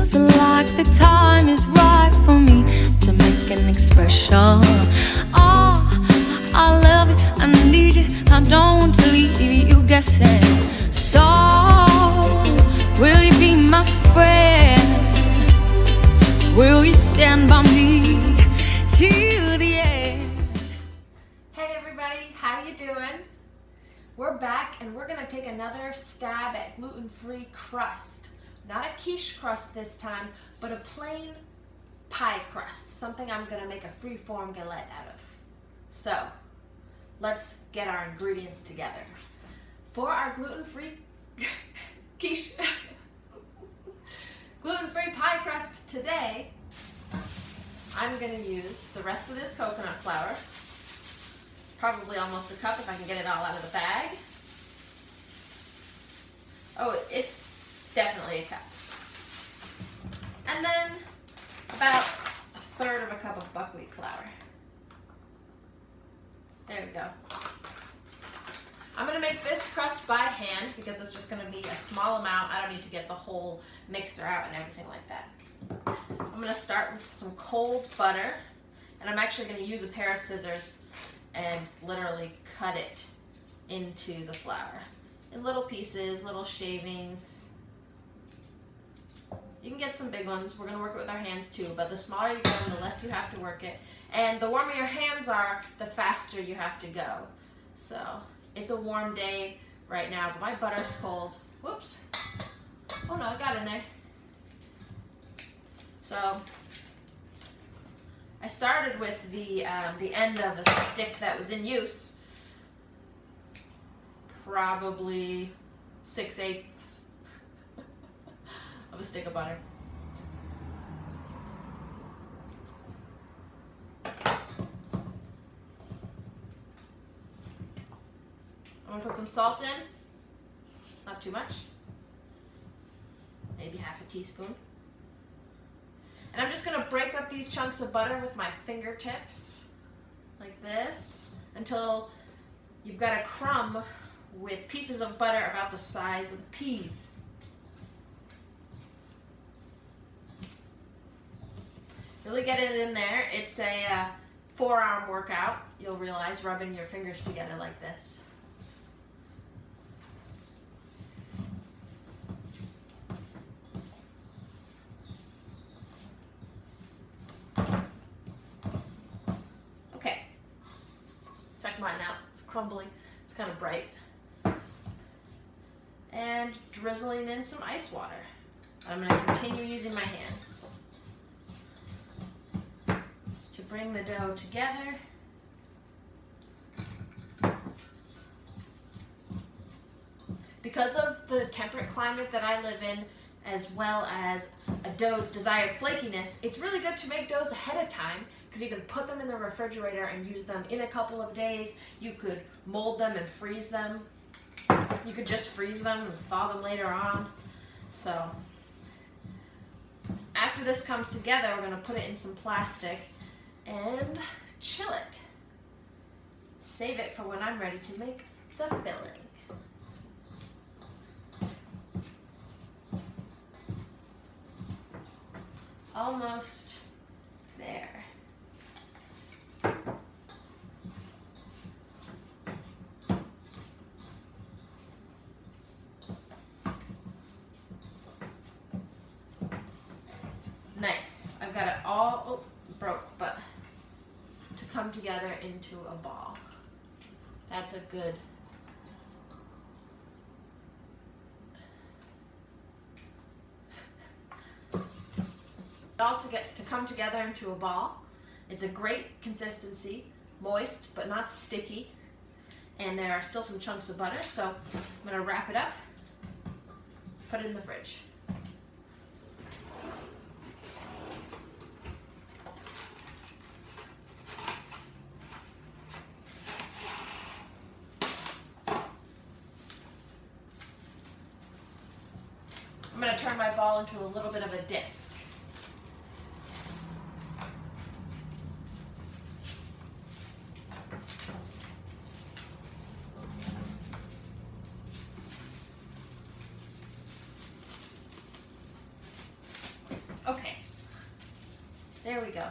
feels like the time is right for me to make an expression. Oh, I love you, I need you, I don't want to leave you guessing. So, will you be my friend? Will you stand by me till the end? Hey everybody, how you doing? We're back and we're gonna take another stab at gluten-free crust. Not a quiche crust this time, but a plain pie crust. Something I'm gonna make a free-form galette out of. So, let's get our ingredients together. For our gluten-free quiche, gluten-free pie crust today, I'm gonna use the rest of this coconut flour. Probably almost a cup if I can get it all out of the bag. Oh, it's definitely a cup. And then about a third of a cup of buckwheat flour. There we go. I'm gonna make this crust by hand because it's just gonna be a small amount. I don't need to get the whole mixer out and everything like that. I'm gonna start with some cold butter, and I'm actually gonna use a pair of scissors and literally cut it into the flour in little pieces, little shavings. You can get some big ones. We're going to work it with our hands too, but the smaller you go, the less you have to work it. And the warmer your hands are, the faster you have to go. So it's a warm day right now, but my butter's cold. Whoops. Oh no, it got in there. So I started with the end of a stick that was in use, probably 6/8 of a stick of butter. I'm gonna put some salt in, not too much, maybe half a teaspoon. And I'm just gonna break up these chunks of butter with my fingertips, like this, until you've got a crumb with pieces of butter about the size of peas. Really get it in there. It's a forearm workout, you'll realize, rubbing your fingers together like this. Mine out. It's crumbly. It's kind of bright. And drizzling in some ice water. I'm going to continue using my hands just to bring the dough together. Because of the temperate climate that I live in, as well as a dough's desired flakiness, it's really good to make doughs ahead of time because you can put them in the refrigerator and use them in a couple of days. You could mold them and freeze them. You could just freeze them and thaw them later on. So after this comes together, we're going to put it in some plastic and chill it. Save it for when I'm ready to make the filling. Almost there. Nice. I've got it all, broke, but to come together into a ball. That's a good. All to come together into a ball. It's a great consistency, moist but not sticky, and there are still some chunks of butter, so I'm going to wrap it up, put it in the fridge. I'm going to turn my ball into a little bit of a disc. There we go.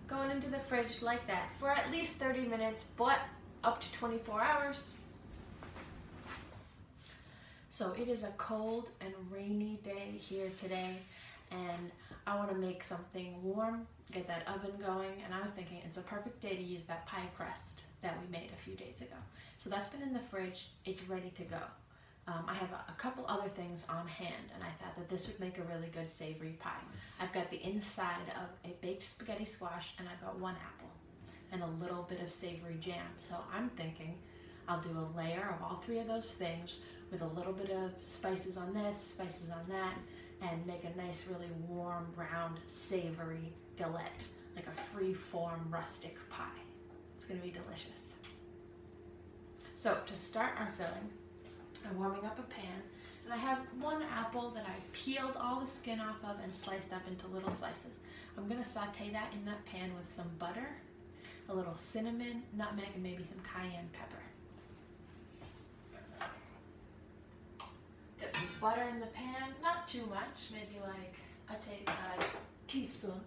Going into the fridge like that for at least 30 minutes, but up to 24 hours. So it is a cold and rainy day here today, and I want to make something warm, get that oven going, and I was thinking it's a perfect day to use that pie crust that we made a few days ago. So that's been in the fridge, it's ready to go. I have a couple other things on hand, and I thought that this would make a really good savory pie. I've got the inside of a baked spaghetti squash, and I've got 1 apple and a little bit of savory jam. So I'm thinking I'll do a layer of all 3 of those things with a little bit of spices on this, spices on that, and make a nice, really warm, round, savory galette, like a free-form rustic pie. It's gonna be delicious. So to start our filling, I'm warming up a pan, and I have 1 apple that I peeled all the skin off of and sliced up into little slices. I'm gonna saute that in that pan with some butter, a little cinnamon, nutmeg, and maybe some cayenne pepper. Get some butter in the pan, not too much, maybe like a teaspoon.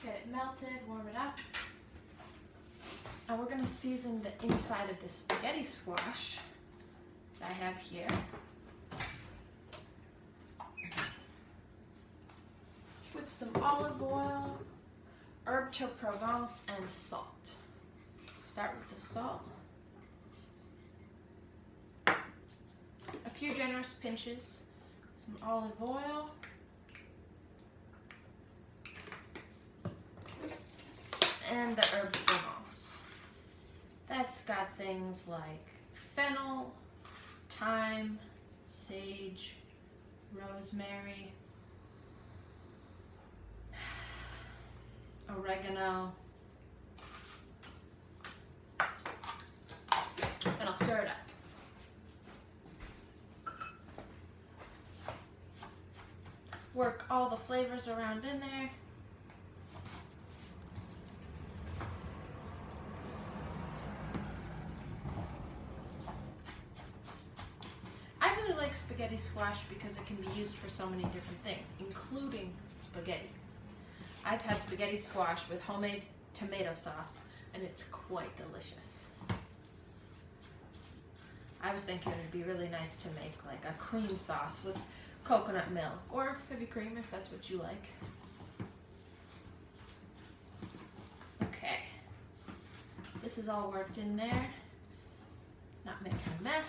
Get it melted, warm it up. And we're going to season the inside of the spaghetti squash that I have here. With some olive oil, herb de Provence, and salt. Start with the salt. A few generous pinches, some olive oil, and the herb de Provence. That's got things like fennel, thyme, sage, rosemary, oregano, and I'll stir it up. Work all the flavors around in there. I really like spaghetti squash because it can be used for so many different things, including spaghetti. I've had spaghetti squash with homemade tomato sauce, and it's quite delicious. I was thinking it would be really nice to make like a cream sauce with coconut milk or heavy cream if that's what you like. Okay, this is all worked in there, not making a mess.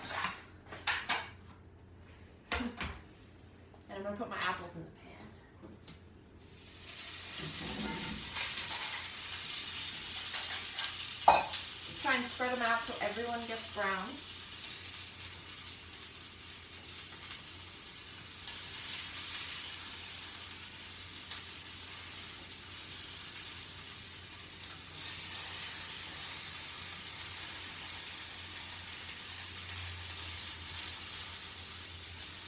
And I'm going to put my apples in the pan. Try and spread them out so everyone gets brown.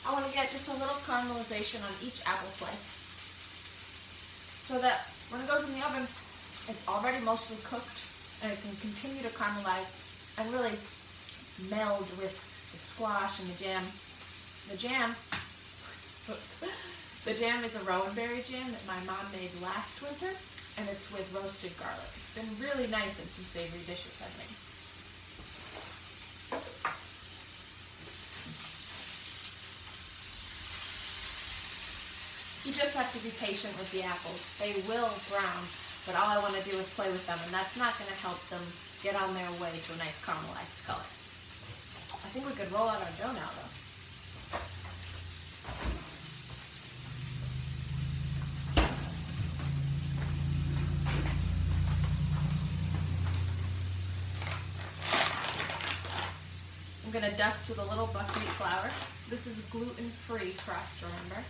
I want to get just a little caramelization on each apple slice so that when it goes in the oven, it's already mostly cooked and it can continue to caramelize and really meld with the squash and the jam. The jam is a rowanberry jam that my mom made last winter, and it's with roasted garlic. It's been really nice in some savory dishes I've made. You just have to be patient with the apples. They will brown, but all I want to do is play with them, and that's not going to help them get on their way to a nice caramelized color. I think we could roll out our dough now, though. I'm going to dust with a little buckwheat flour. This is gluten-free crust, remember?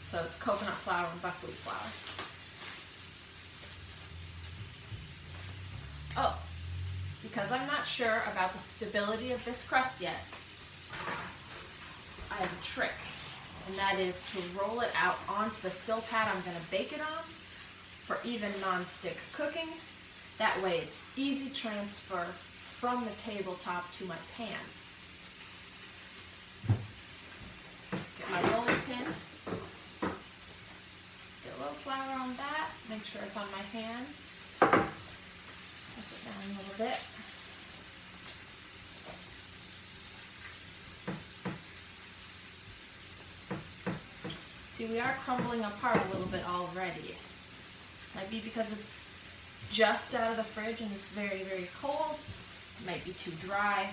So it's coconut flour and buckwheat flour. Oh, because I'm not sure about the stability of this crust yet, I have a trick, and that is to roll it out onto the sill pad I'm going to bake it on for even non-stick cooking. That way it's easy transfer from the tabletop to my pan. Get my rolling pin. sure it's on my hands. Press it down a little bit. See, we are crumbling apart a little bit already. Might be because it's just out of the fridge and it's very, very cold. It might be too dry.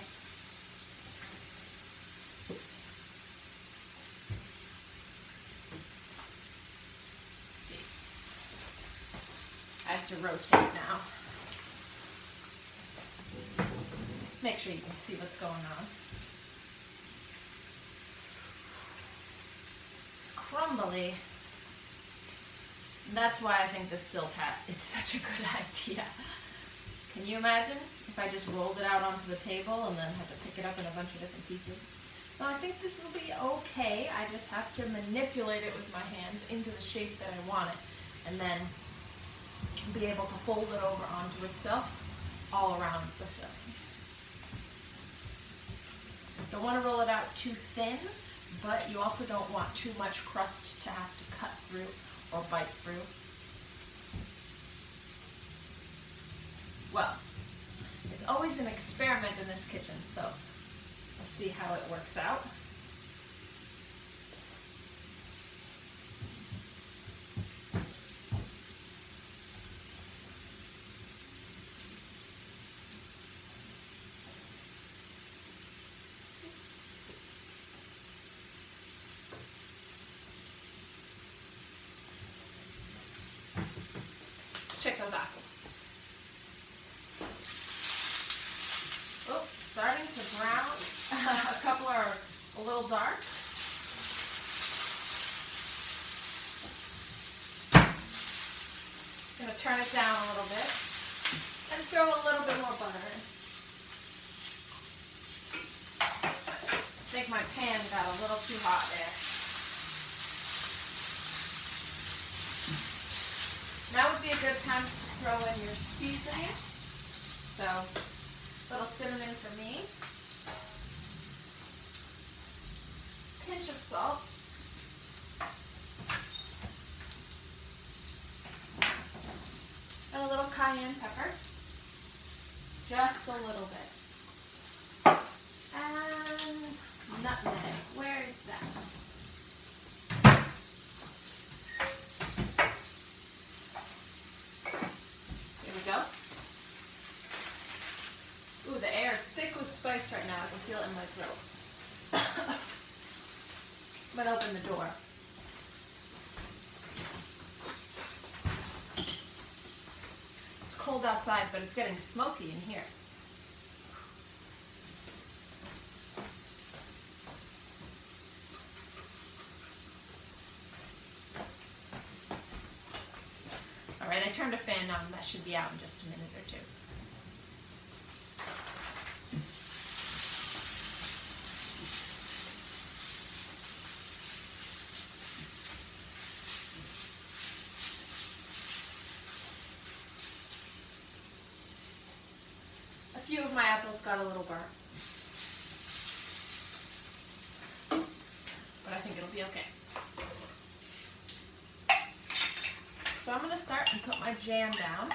Let's see. I have to rotate now. Make sure you can see what's going on. It's crumbly. And that's why I think the silk hat is such a good idea. Can you imagine if I just rolled it out onto the table and then had to pick it up in a bunch of different pieces? No, I think this will be okay. I just have to manipulate it with my hands into the shape that I want it, and then be able to fold it over onto itself all around the filling. Don't want to roll it out too thin, but you also don't want too much crust to have to cut through or bite through. Well, it's always an experiment in this kitchen, so let's see how it works out. Check those apples. Oh, starting to brown. A couple are a little dark. I'm going to turn it down a little bit and throw a little bit more butter in. I think my pan got a little too hot there. Now would be a good time to throw in your seasoning. So, a little cinnamon for me. Pinch of salt. And a little cayenne pepper. Just a little bit. And nutmeg. Where is that? Ooh, the air is thick with spice right now. I can feel it in my throat. I'm going to open the door. It's cold outside, but it's getting smoky in here. All right, I turned a fan on. That should be out in just a minute or two. A few of my apples got a little burnt, but I think it'll be okay. So I'm going to start and put my jam down.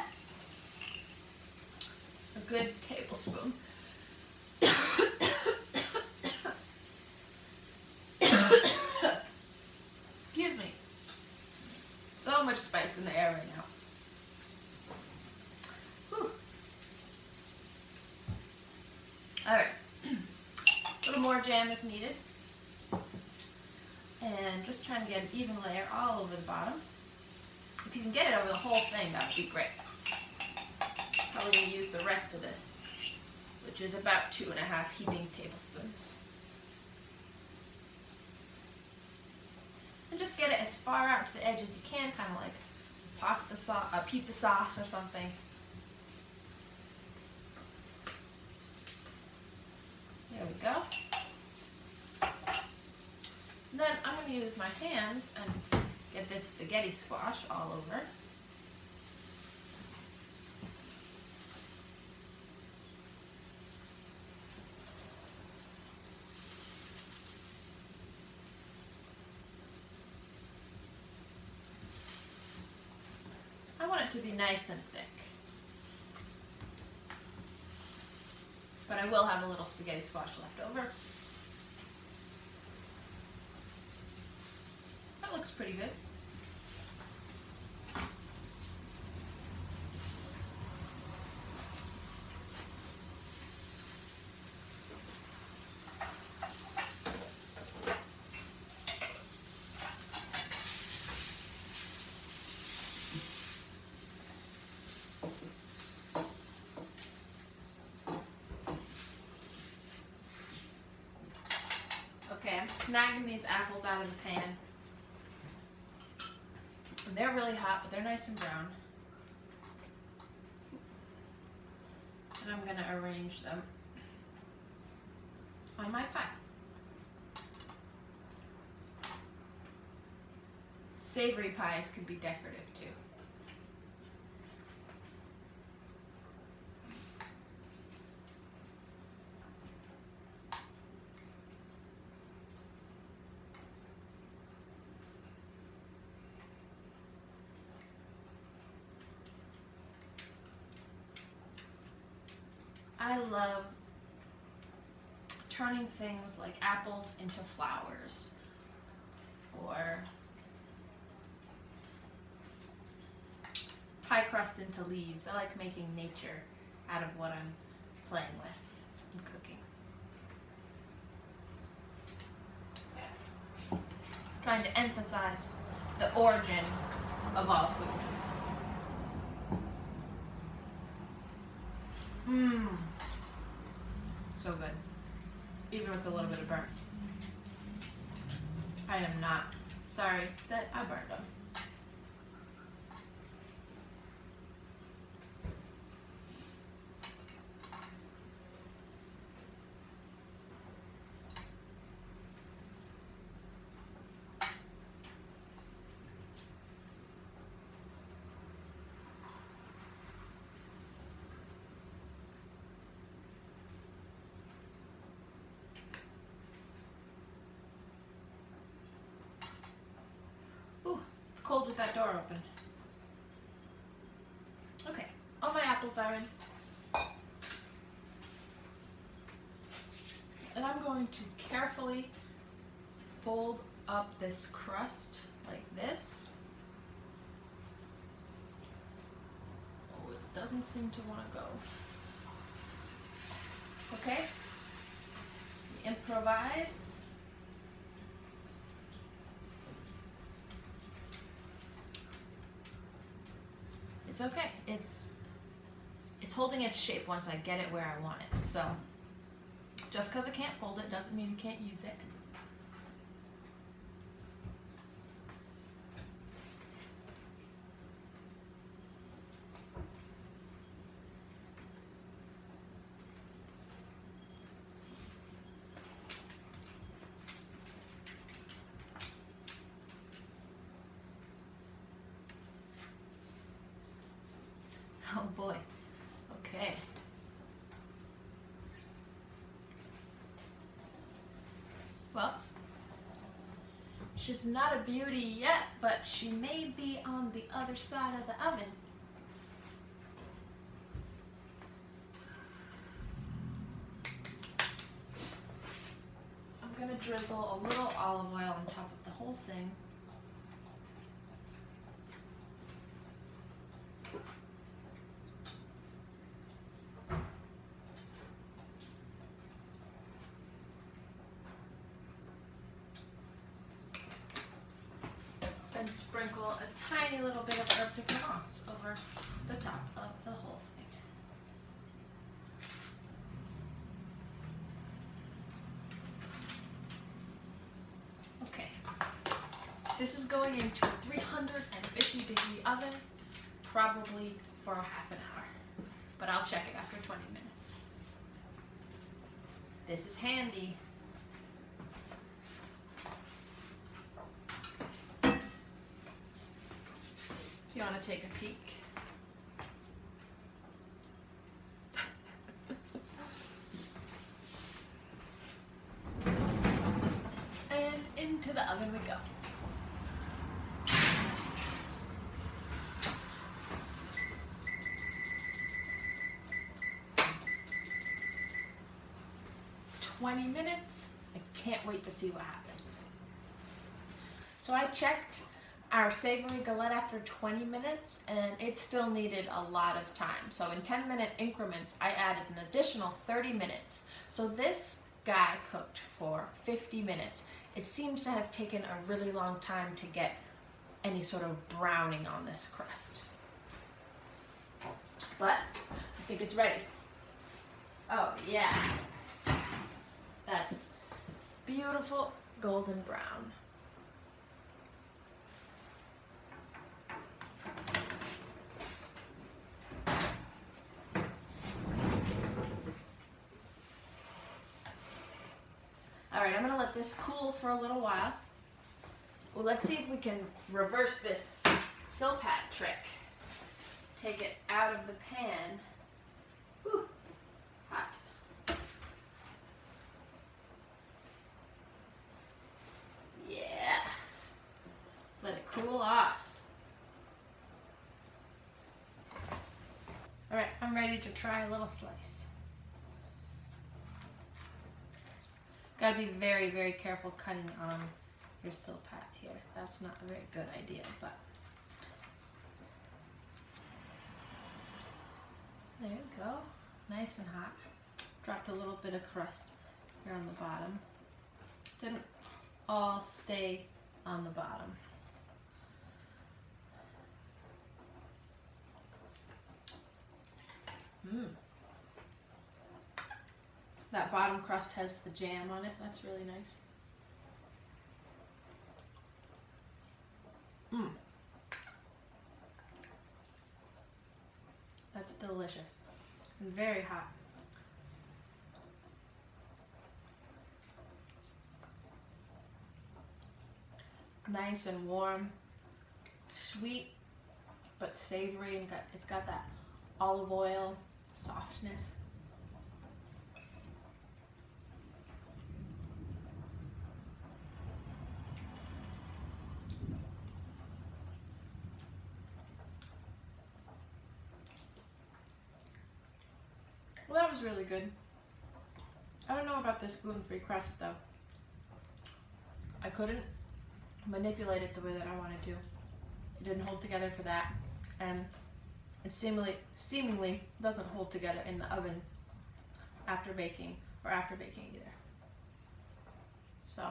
A good tablespoon. Excuse me. So much spice in the air right now. Whew. All right. A little more jam is needed. And just trying to get an even layer all over the bottom. If you can get it over the whole thing, that would be great. Probably going to use the rest of this, which is about 2.5 heaping tablespoons. And just get it as far out to the edge as you can, kind of like pasta sauce, pizza sauce or something. There we go. And then I'm going to use my hands and get this spaghetti squash all over. I want want it to be nice and thick. But I will have a little spaghetti squash left over. That looks pretty good. Okay, I'm snagging these apples out of the pan. And they're really hot, but they're nice and brown. And I'm gonna arrange them on my pie. Savory pies could be decorative too. I love turning things like apples into flowers, or pie crust into leaves. I like making nature out of what I'm playing with and cooking. Trying to emphasize the origin of all food. Mmm. So good. Even with a little bit of burn. I am not sorry that I burned them. Ooh, it's cold with that door open. Okay, all my apples are in. And I'm going to carefully fold up this crust like this. Oh, it doesn't seem to want to go. It's okay. We improvise. It's okay. It's holding its shape once I get it where I want it. So just because I can't fold it doesn't mean I can't use it. Oh boy. Okay. Well, she's not a beauty yet, but she may be on the other side of the oven. I'm gonna drizzle a little olive oil on top of the whole thing. And sprinkle a tiny little bit of herb de Provence over the top of the whole thing. Okay, this is going into a 350 degree oven, probably for a half an hour, but I'll check it after 20 minutes. This is handy. If you want to take a peek. And into the oven we go. 20 minutes. I can't wait to see what happens. So I checked our savory galette after 20 minutes and it still needed a lot of time. So in 10-minute increments, I added an additional 30 minutes. So this guy cooked for 50 minutes. It seems to have taken a really long time to get any sort of browning on this crust. But I think it's ready. Oh yeah. That's beautiful golden brown. All right, I'm gonna let this cool for a little while. Well, let's see if we can reverse this silpat trick. Take it out of the pan. Whew, hot. Yeah. Let it cool off. All right, I'm ready to try a little slice. Gotta be very, very careful cutting on your silpat here. That's not a very good idea, but there you go. Nice and hot. Dropped a little bit of crust here on the bottom. Didn't all stay on the bottom. That bottom crust has the jam on it. That's really nice. That's delicious and very hot. Nice and warm, sweet but savory, and it's got that olive oil softness. Well, that was really good. I don't know about this gluten-free crust though. I couldn't manipulate it the way that I wanted to. It didn't hold together for that, and it seemingly doesn't hold together in the oven after baking either. So,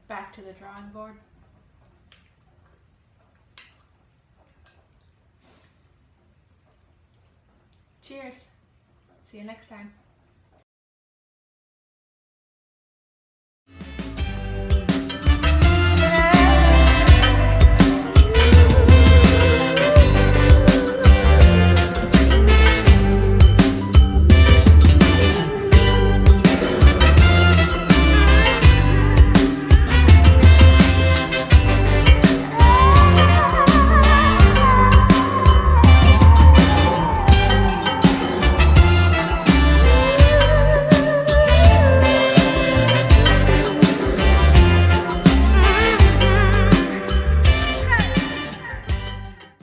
back to the drawing board. Cheers. See you next time.